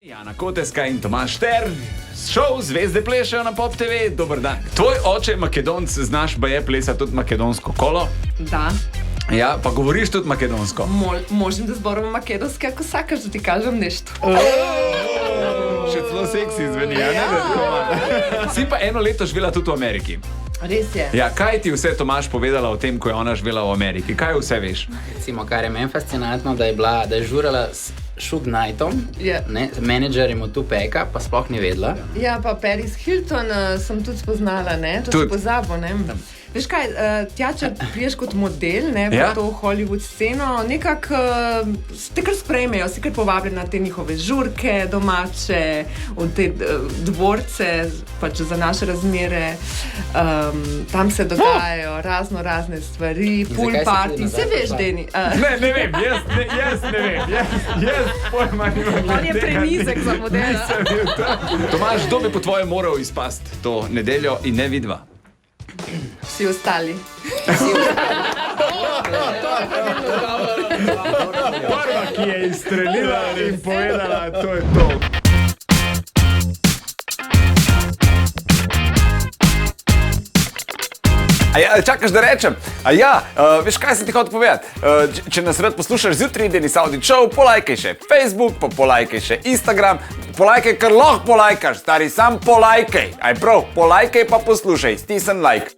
Jana Koteska in Tomaž Šter, šov Zvezde plešejo na Pop TV. Dober dan. Tvoj oče je Makedonc, znaš baje plesati tudi makedonsko kolo? Da. Ja, pa govoriš tudi makedonsko. Možem da zborom makedonski, ako sakaš da ti kažem nešto. Še celo seksi zveni, ja, ne? Si pa eno leto živela tudi v Ameriki. Res je. Ja, kaj ti vse Tomaž povedala o tem, ko je ona živela v Ameriki? Kaj vse veš? Recimo, kar je meni fascinantno, da je žurala s Shug Knightom, Ja. menedžerjem od Tupeka, pa sploh ni vedela. Ja, pa Paris Hilton sem tudi spoznala, ne? To Tudi. si pozabil, ne? Veš kaj, tja, če priješ kot model, ne, v Ja. to Hollywood sceno, nekako te kar sprejmejo, si kar povabljena na te njihove žurke domače, v te dvorce, pač za naše razmere. Tam se dogajajo razne stvari, pool zakaj si party, tudi vse nazaj veš, prišla? Deni. Ne vem, jaz ne vem, jaz pojma nimam. On je prenizek za modela. Tomaž, kdo bi po tvojem moral izpasti to nedeljo in ne vidva? Vsi ostali. Prva, ki je izstrelila in povedala, to je to. Čakaš, da rečem? Veš, kaj sem ti hotel povedati? Če nas rad poslušaš zjutraj, Denis Audi Show, polajkaj še Facebook, pa polajkaj še Instagram, polajkaj, kar lahko polajkaš, stari, sam polajkaj. Aj prav, polajkaj pa poslušaj, stisni like.